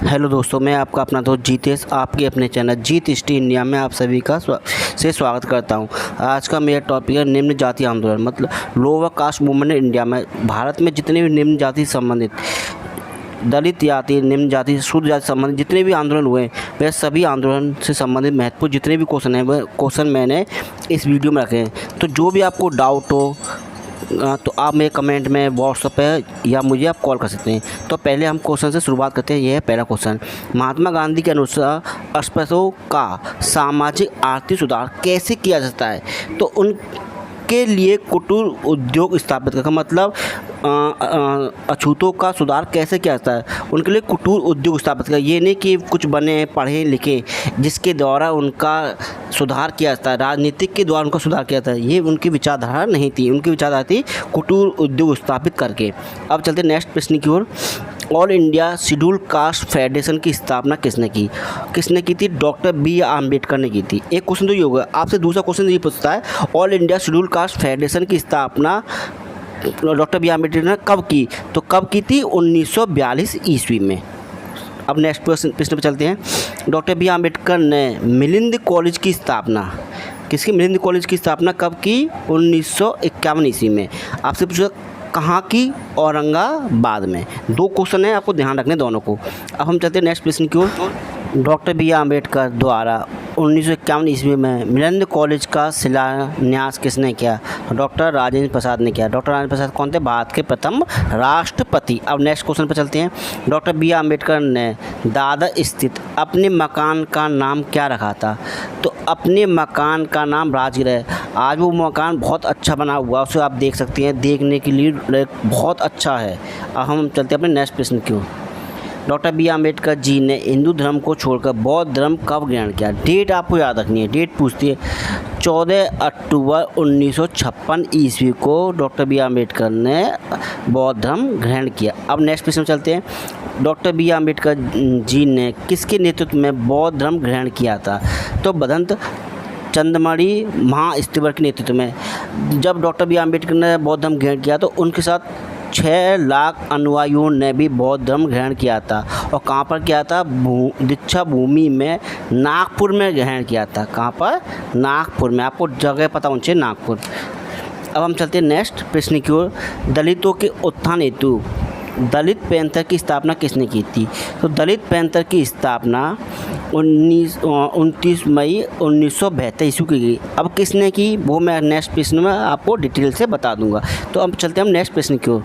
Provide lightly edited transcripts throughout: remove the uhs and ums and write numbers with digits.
Hello दोस्तों, मैं आपका अपना दोस्त जीतेश आपके अपने चैनल जीत हिस्ट्री इंडिया में आप सभी का स्वागत करता हूं। आज का मेरा टॉपिक है निम्न जाति आंदोलन, मतलब लोअर कास्ट मूवमेंट इंडिया में। भारत में जितने भी निम्न जाति संबंधित, दलित जाति, निम्न जाति, शूद्र जाति संबंधित जितने भी आंदोलन हुए, वह सभी आंदोलन से संबंधित महत्वपूर्ण जितने भी क्वेश्चन हैं वह क्वेश्चन मैंने इस वीडियो में रखे हैं। तो जो भी आपको डाउट हो तो आप मेरे कमेंट में, व्हाट्सएप पे या मुझे आप कॉल कर सकते हैं। तो पहले हम क्वेश्चन से शुरुआत करते हैं। यह है पहला क्वेश्चन। महात्मा गांधी के अनुसार अस्पृश्यों का सामाजिक आर्थिक सुधार कैसे किया जाता है? तो उनके लिए कुटीर उद्योग स्थापित करके, मतलब अछूतों का सुधार कैसे किया जाता है? उनके लिए कुटीर उद्योग स्थापित कर, ये नहीं कि कुछ बने पढ़े लिखे जिसके द्वारा उनका सुधार किया जाता है, राजनीतिक के द्वारा उनका सुधार किया जाता है। ये उनकी विचारधारा नहीं थी। उनकी विचारधारा थी कुटीर उद्योग स्थापित करके। अब चलते नेक्स्ट प्रश्न की ओर। All India scheduled caste federation की स्थापना किसने की? किसने की थी? डॉक्टर बी आम्बेडकर ने की थी। एक क्वेश्चन तो ये होगा। आपसे दूसरा क्वेश्चन ये पूछता है, all India scheduled caste federation की स्थापना डॉक्टर बी आम्बेडकर ने कब की? तो कब की थी? 1942 ईस्वी में। अब नेक्स्ट प्रश्न पे चलते हैं। डॉक्टर बी आम्बेडकर ने मिलिंद कॉलेज की स्थापना, किसकी? मिलिंद कॉलेज की स्थापना कब की? 1951 ईस्वी में। आपसे पूछा कहाँ की? औरंगाबाद में। दो क्वेश्चन है, आपको ध्यान रखने दोनों को। अब हम चलते हैं नेक्स्ट प्रश्न की ओर। डॉक्टर बी आम्बेडकर द्वारा 1951 ईस्वी में मिलिंद कॉलेज का शिलान्यास किसने किया? डॉक्टर राजेंद्र प्रसाद ने किया। डॉक्टर राजेंद्र प्रसाद कौन थे? भारत के प्रथम राष्ट्रपति। अब नेक्स्ट क्वेश्चन पर चलते हैं। डॉक्टर बी आम्बेडकर ने दादर स्थित अपने मकान का नाम क्या रखा था? तो अपने मकान का नाम राजगृह है। आज वो मकान बहुत अच्छा बना हुआ, उसे आप देख सकते हैं, देखने के लिए बहुत अच्छा है। अब हम चलते हैं अपने नेक्स्ट प्रश्न की ओर। डॉक्टर बी आम्बेडकर जी ने हिंदू धर्म को छोड़कर बौद्ध धर्म कब ग्रहण किया? डेट आपको याद रखनी है, डेट पूछती है। 14 अक्टूबर 1956 ईस्वी को डॉक्टर बी आम्बेडकर ने बौद्ध धर्म ग्रहण किया। अब नेक्स्ट प्रश्न चलते हैं। डॉक्टर बी आम्बेडकर जी ने किसके नेतृत्व में बौद्ध धर्म ग्रहण किया था? तो भदंत चंद्रमणि महास्थविर के नेतृत्व में। जब डॉक्टर बी आम्बेडकर ने बौद्ध धर्म ग्रहण किया तो उनके साथ 6 लाख अनुयायियों ने भी बौद्ध धर्म ग्रहण किया था। और कहाँ पर किया था? दीक्षा भूमि में, नागपुर में ग्रहण किया था। कहाँ पर? नागपुर में। आपको जगह पता होनी चाहिए, नागपुर। अब हम चलते हैं नेक्स्ट प्रश्न की ओर। दलितों के उत्थान हेतु दलित पैंथर की स्थापना किसने की थी? तो दलित पैंथर की स्थापना 29 मई 1972 ईस्वी की गई। अब किसने की, वो मैं नेक्स्ट प्रश्न में आपको डिटेल से बता दूंगा। तो अब चलते हैं हम नेक्स्ट प्रश्न की ओर।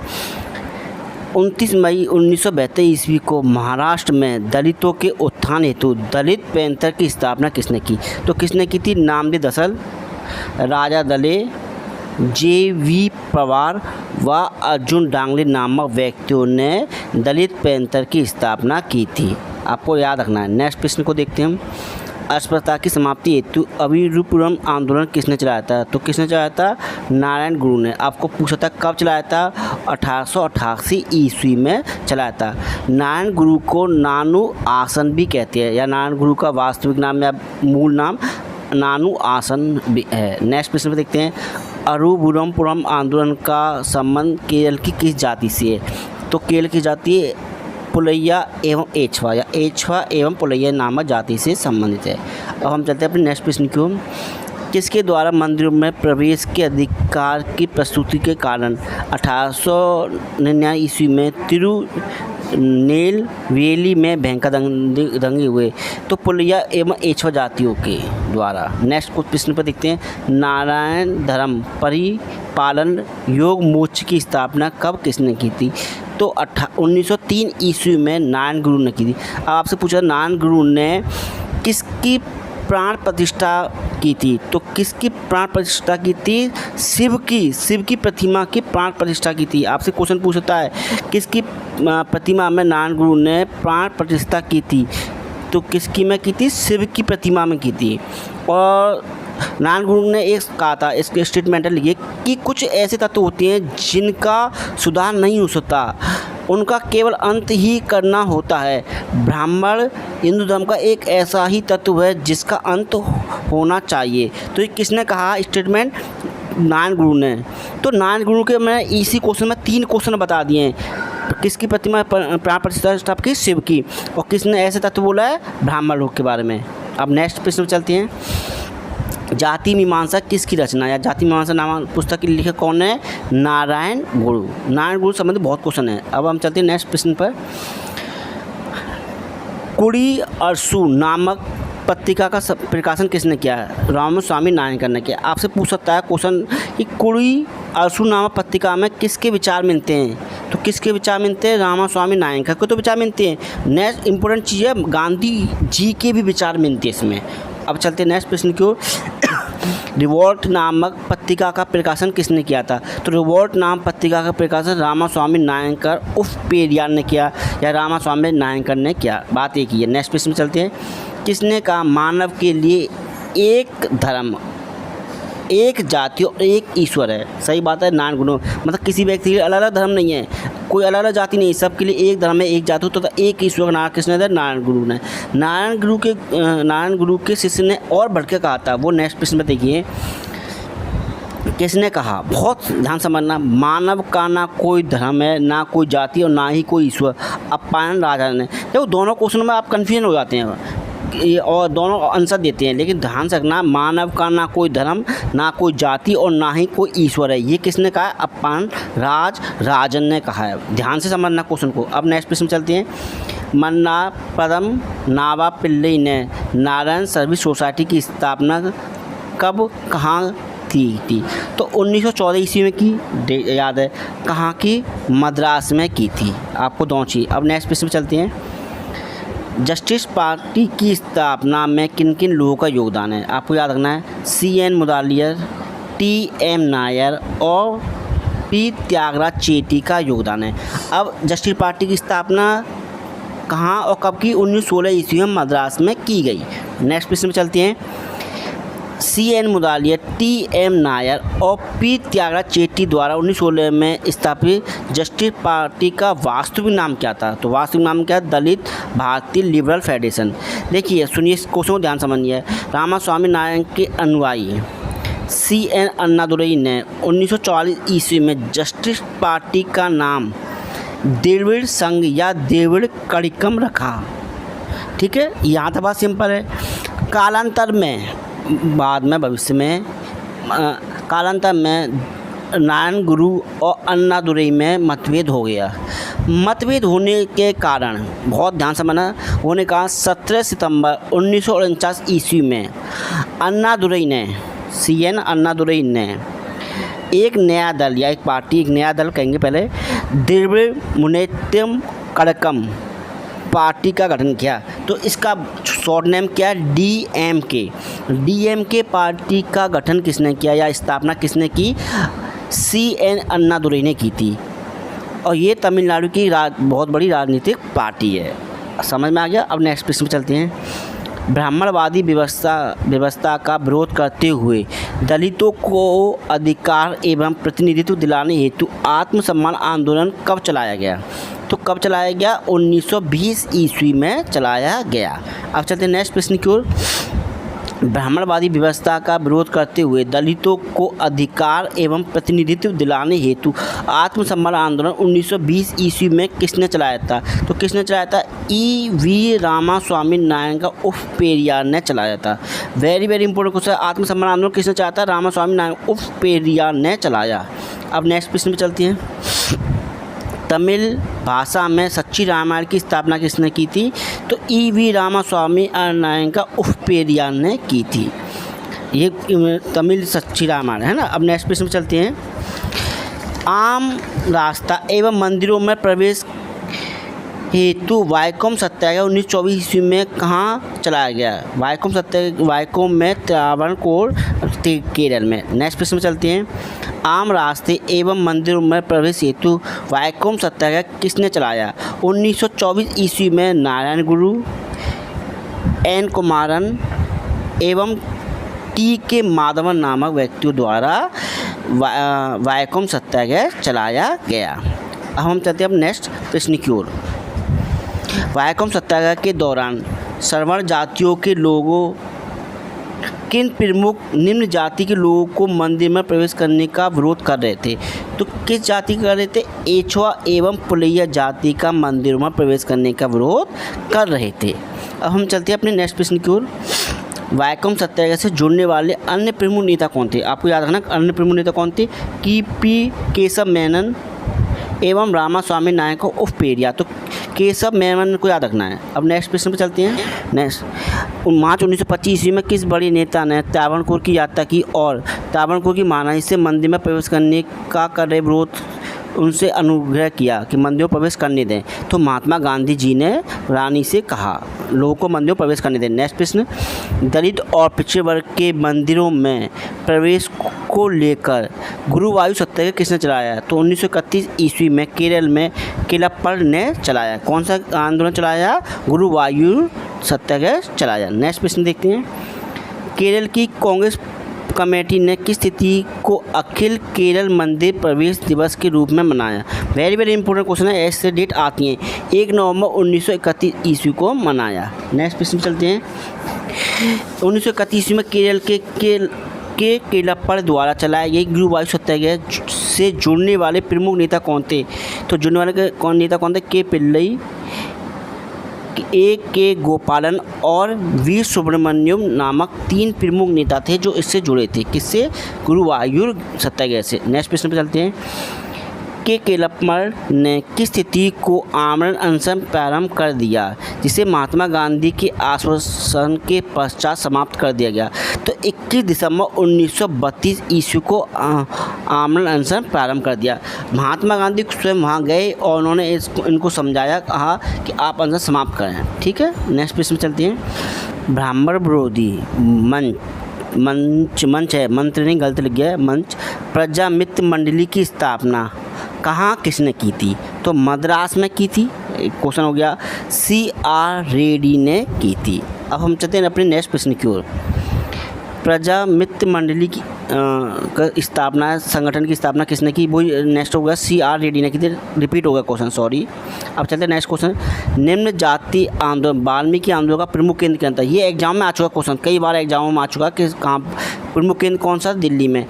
29 मई 1972 ईस्वी को महाराष्ट्र में दलितों के उत्थान हेतु दलित पैंथर की स्थापना किसने की? तो किसने की थी? नामदेव दसल, राजा दले, जे.वी. पवार व अर्जुन डांगले नामक व्यक्तियों ने दलित पैंथर की स्थापना की थी। आपको याद रखना है। नेक्स्ट प्रश्न को देखते हैं हम। अस्पृश्यता की समाप्ति हेतु अविरुपुरम आंदोलन किसने चलाया था? तो किसने चलाया था? नारायण गुरु ने। आपको पूछा था कब चलाया था? 1888 ईस्वी में चलाया था। नारायण गुरु को नानू आसन भी कहते हैं, या नारायण गुरु का वास्तविक नाम या मूल नाम नानू आसन भी है। नेक्स्ट प्रश्न पर देखते हैं। अरुपुरम आंदोलन का संबंध केरल की किस जाति से है? तो केरल की जाति पुलैया एवं एछवा, या एछवा एवं पुलैया नामक जाति से संबंधित है। अब हम चलते हैं अपने नेक्स्ट प्रश्न की ओर। किसके द्वारा मंदिरों में प्रवेश के अधिकार की प्रस्तुति के कारण 1899 ईस्वी में तिरुनेलवेली में भयंकर दंगे हुए? तो पुलैया एवं एछवा जातियों के द्वारा। नेक्स्ट कुछ प्रश्न पर देखते हैं। नारायण धर्म परिपालन योग मोर्चा की स्थापना कब किसने की थी? तो 1903 ईस्वी में नारायण गुरु ने की थी। अब आपसे पूछा नारायण गुरु ने किसकी प्राण प्रतिष्ठा की थी? तो किसकी प्राण प्रतिष्ठा की थी? शिव की प्रतिमा की प्राण प्रतिष्ठा की थी। आपसे क्वेश्चन पूछता है किसकी प्रतिमा में नारायण गुरु ने प्राण प्रतिष्ठा की थी? तो किसकी में की थी? शिव की प्रतिमा में की थी। और नारायण गुरु ने एक कहा था, इसके स्टेटमेंट लिखिए कि कुछ ऐसे तत्व होते हैं जिनका सुधार नहीं हो सकता, उनका केवल अंत ही करना होता है। ब्राह्मण हिंदू धर्म का एक ऐसा ही तत्व है जिसका अंत होना चाहिए। तो ये किसने कहा स्टेटमेंट? नारायण गुरु ने। तो नारायण गुरु के मैं इसी क्वेश्चन में 3 क्वेश्चन बता दिए हैं। किसकी प्रतिमा प्राण प्रतिष्ठा की? शिव की। और किसने ऐसे तत्व बोला है? ब्राह्मण लोग के बारे में। अब नेक्स्ट प्रश्न चलते हैं। जाति मीमांसा किसकी रचना या जाति मीमांसा नाम पुस्तक की लिखे कौन है? नारायण गुरु। नारायण गुरु संबंधित बहुत क्वेश्चन है। अब हम चलते हैं नेक्स्ट प्रश्न पर। कुड़ी अरसू नामक पत्रिका का प्रकाशन किसने किया है? रामास्वामी नायकर ने किया। आपसे पूछ सकता है क्वेश्चन कि कुड़ी अरसू नामक पत्रिका में किसके विचार मिलते हैं? तो किसके विचार मिलते हैं? रामास्वामी नायकर के तो विचार मिलते हैं। नेक्स्ट इंपॉर्टेंट चीज़ है, गांधी जी के भी विचार मिलते हैं इसमें। अब चलते हैं नेक्स्ट प्रश्न की ओर। रिवोल्ट नामक पत्रिका का प्रकाशन किसने किया था? तो रिवोल्ट नाम पत्रिका का प्रकाशन रामास्वामी नायकर उर्फ पेरियार ने किया या रामास्वामी नायकर ने किया। बात एक ही है। नेक्स्ट प्रश्न में चलते हैं। किसने कहा मानव के लिए एक धर्म, एक जाति और एक ईश्वर है? सही बात है, नारायण गुरु। मतलब किसी व्यक्ति के लिए अलग अलग धर्म नहीं है, कोई अलग अलग जाति नहीं, सबके लिए एक धर्म है, एक जाति तो एक ईश्वर का नाम किसने दिया? नारायण गुरु ने। नारायण गुरु के शिष्य ने और बढ़ के कहा था, वो नेक्स्ट प्रश्न में देखिए। किसने कहा? बहुत ध्यान समझना। मानव का ना कोई धर्म है, ना कोई जाति और ना ही कोई ईश्वर। अप्पायन राजा ने। देखो दोनों क्वेश्चन में आप कन्फ्यूजन हो जाते हैं और दोनों आंसर देते हैं, लेकिन ध्यान से रखना, मानव का ना कोई धर्म, ना कोई जाति और ना ही कोई ईश्वर है, ये किसने कहा? अप्पायन राजन ने कहा है। ध्यान से समझना क्वेश्चन को। अब नेक्स्ट प्रश्न चलते हैं। मन्नापदम नावा पिल्लई ने नारायण सर्विस सोसाइटी की स्थापना कब कहाँ थी? तो 1914 ईस्वी में की, याद है। कहाँ की? मद्रास में की थी। आपको दोनों चीज़। अब नेक्स्ट प्रश्न चलते हैं। जस्टिस पार्टी की स्थापना में किन किन लोगों का योगदान है? आपको याद रखना है। CN मुदालियर, TM नायर और P त्यागराज चेटी का योगदान है। अब जस्टिस पार्टी की स्थापना कहाँ और कब की? 1916 ईस्वी में मद्रास में की गई। नेक्स्ट प्रश्न में चलते हैं। CN मुदालियर, TM नायर और P त्यागराज चेटी द्वारा 1916 में स्थापित जस्टिस पार्टी का वास्तविक नाम क्या था? तो वास्तविक नाम क्या है? दलित भारतीय लिबरल फेडरेशन। देखिए सुनिए, इस क्वेश्चन को ध्यान समझिए। रामास्वामी नायकर के अनुयायी CN अन्नादुरई ने 1940 ईस्वी में जस्टिस पार्टी का नाम द्रविड़ संघ या द्रविड़ कड़िकम रखा। ठीक है, यहाँ तो बात सिंपल है। कालांतर में, बाद में, भविष्य में, कालांतर में नारायण गुरु और अन्नादुरई में मतभेद हो गया। मतभेद होने के कारण, बहुत ध्यान से समझना, होने का 17 सितंबर 1949 ईस्वी में अन्नादुरई ने, CN अन्नादुरई ने एक नया दल या एक पार्टी, एक नया दल कहेंगे पहले, द्रविड़ मुनेत्रम कड़कम पार्टी का गठन किया। तो इसका शॉर्ट नेम क्या है? DMK पार्टी का गठन किसने किया या स्थापना किसने की? CN अन्नादुरई ने की थी। और ये तमिलनाडु की बहुत बड़ी राजनीतिक पार्टी है। समझ में आ गया? अब नेक्स्ट प्रश्न में चलते हैं। ब्राह्मणवादी व्यवस्था का विरोध करते हुए दलितों को अधिकार एवं प्रतिनिधित्व दिलाने हेतु आत्मसम्मान आंदोलन कब चलाया गया? तो कब चलाया गया? 1920 ईस्वी में चलाया गया। अब चलते हैं नेक्स्ट प्रश्न की ओर। ब्राह्मणवादी व्यवस्था का विरोध करते हुए दलितों को अधिकार एवं प्रतिनिधित्व दिलाने हेतु आत्मसम्मान आंदोलन 1920 ईस्वी में किसने चलाया था? तो किसने चलाया था? E.V. रामास्वामी नायकर उर्फ पेरियार ने चलाया था। Very very important question. आत्मसम्मान आंदोलन किसने चलाया था? रामास्वामी नायकर उर्फ पेरियार ने चलाया। अब नेक्स्ट प्रश्न में चलती हैं। तमिल भाषा में सच्ची रामायण की स्थापना किसने की थी? तो E.V. रामास्वामी नायकर उर्फ पेरियार ने की थी। ये तमिल सच्ची रामायण है ना। अब नेक्स्ट प्रश्न में चलते हैं। आम रास्ता एवं मंदिरों में प्रवेश हेतु वाइकोम सत्याग्रह 1924 ईस्वी में कहाँ चलाया गया? वाइकोम में त्रावणकोर, केरल में। नेक्स्ट प्रश्न में चलते हैं। आम रास्ते एवं मंदिरों में प्रवेश हेतु वाइकोम सत्याग्रह किसने चलाया? 1924 ईस्वी में नारायण गुरु, N. कुमारन एवं T.K. माधवन नामक व्यक्तियों द्वारा वाइकोम सत्याग्रह चलाया गया। अब हम चलते हैं अब नेक्स्ट प्रश्न की ओर। वाइकोम सत्याग्रह के दौरान सवर्ण जातियों के लोगों किन प्रमुख निम्न जाति के लोगों को मंदिर में प्रवेश करने का विरोध कर रहे थे? तो किस जाति कर रहे थे? एछवा एवं पुलैया जाति का मंदिरों में प्रवेश करने का विरोध कर रहे थे। अब हम चलते हैं अपने नेक्स्ट प्रश्न की ओर। वायकोम सत्याग्रह से जुड़ने वाले अन्य प्रमुख नेता कौन थे? आपको याद रखना अन्य प्रमुख नेता कौन थे? कीपी केशव मेनन एवं रामास्वामी नायक उर्फ पेरिया। तो केशव मेनन को याद रखना है। अब नेक्स्ट प्रश्न पर चलते हैं। नेक्स्ट, मार्च 1925 ईस्वी में किस बड़े नेता ने त्रावणकोर की यात्रा की और त्रावणकोर की महारानी से मंदिर में प्रवेश करने का कर रहे विरोध उनसे अनुग्रह किया कि मंदिरों में प्रवेश करने दें? तो महात्मा गांधी जी ने रानी से कहा लोगों को मंदिरों में प्रवेश करने दें। नेक्स्ट प्रश्न, दलित और पिछड़े वर्ग के मंदिरों में प्रवेश को लेकर गुरुवायु सत्याग्रह किसने चलाया? तो 1931 ईस्वी में केरल में केलप्पर ने चलाया। कौन सा आंदोलन चलाया? गुरुवायु सत्याग्रह चलाया। नेक्स्ट प्रश्न देखते हैं। केरल की कांग्रेस कमेटी ने किस तिथि को अखिल केरल मंदिर प्रवेश दिवस के रूप में मनाया? वेरी वेरी इंपॉर्टेंट क्वेश्चन है, ऐसे डेट आती हैं। 1 नवंबर 1931 ईस्वी को मनाया। नेक्स्ट प्रश्न चलते हैं। 1931 ईस्वी में केरल के केलप्पर द्वारा चलाए गए गुरुवायु सत्याग्रह से जुड़ने वाले प्रमुख नेता कौन थे? तो जुड़ने वाले नेता कौन थे? के पिल्लई, के गोपालन और वी सुब्रमण्यम नामक 3 प्रमुख नेता थे जो इससे जुड़े थे। किससे? गुरुवायूर सत्याग्रह से। नेक्स्ट प्रश्न पर चलते हैं। के केलप्पर ने किस तिथि को आमरण अनशन प्रारंभ कर दिया जिसे महात्मा गांधी के आश्वासन के पश्चात समाप्त कर दिया गया? तो 21 दिसंबर 1932 ईस्वी को आमरण अनशन प्रारंभ कर दिया। महात्मा गांधी स्वयं वहाँ गए और उन्होंने इनको समझाया, कहा कि आप अनशन समाप्त करें। ठीक है, नेक्स्ट प्रश्न चलते हैं। ब्राह्मण विरोधी मंच है, मंत्र नहीं, गलत लिख गया, मंच प्रजामित्र मंडली की स्थापना कहाँ किसने की थी? तो मद्रास में की थी। क्वेश्चन हो गया। CR रेड्डी ने की थी। अब हम चलते हैं अपने नेक्स्ट प्रश्न की ओर। प्रजामित्र मंडली की स्थापना, संगठन की स्थापना किसने की? वही नेक्स्ट हो गया, CR रेड्डी ने की थी। रिपीट हो गया क्वेश्चन, सॉरी। अब चलते हैं नेक्स्ट क्वेश्चन। निम्न जाति आंदोलन वाल्मीकि आंदोलन का प्रमुख केंद्र क्या था? ये एग्जाम में आ चुका क्वेश्चन, कई बार एग्जामों में आ चुका कि कहाँ प्रमुख केंद्र कौन सा? दिल्ली में।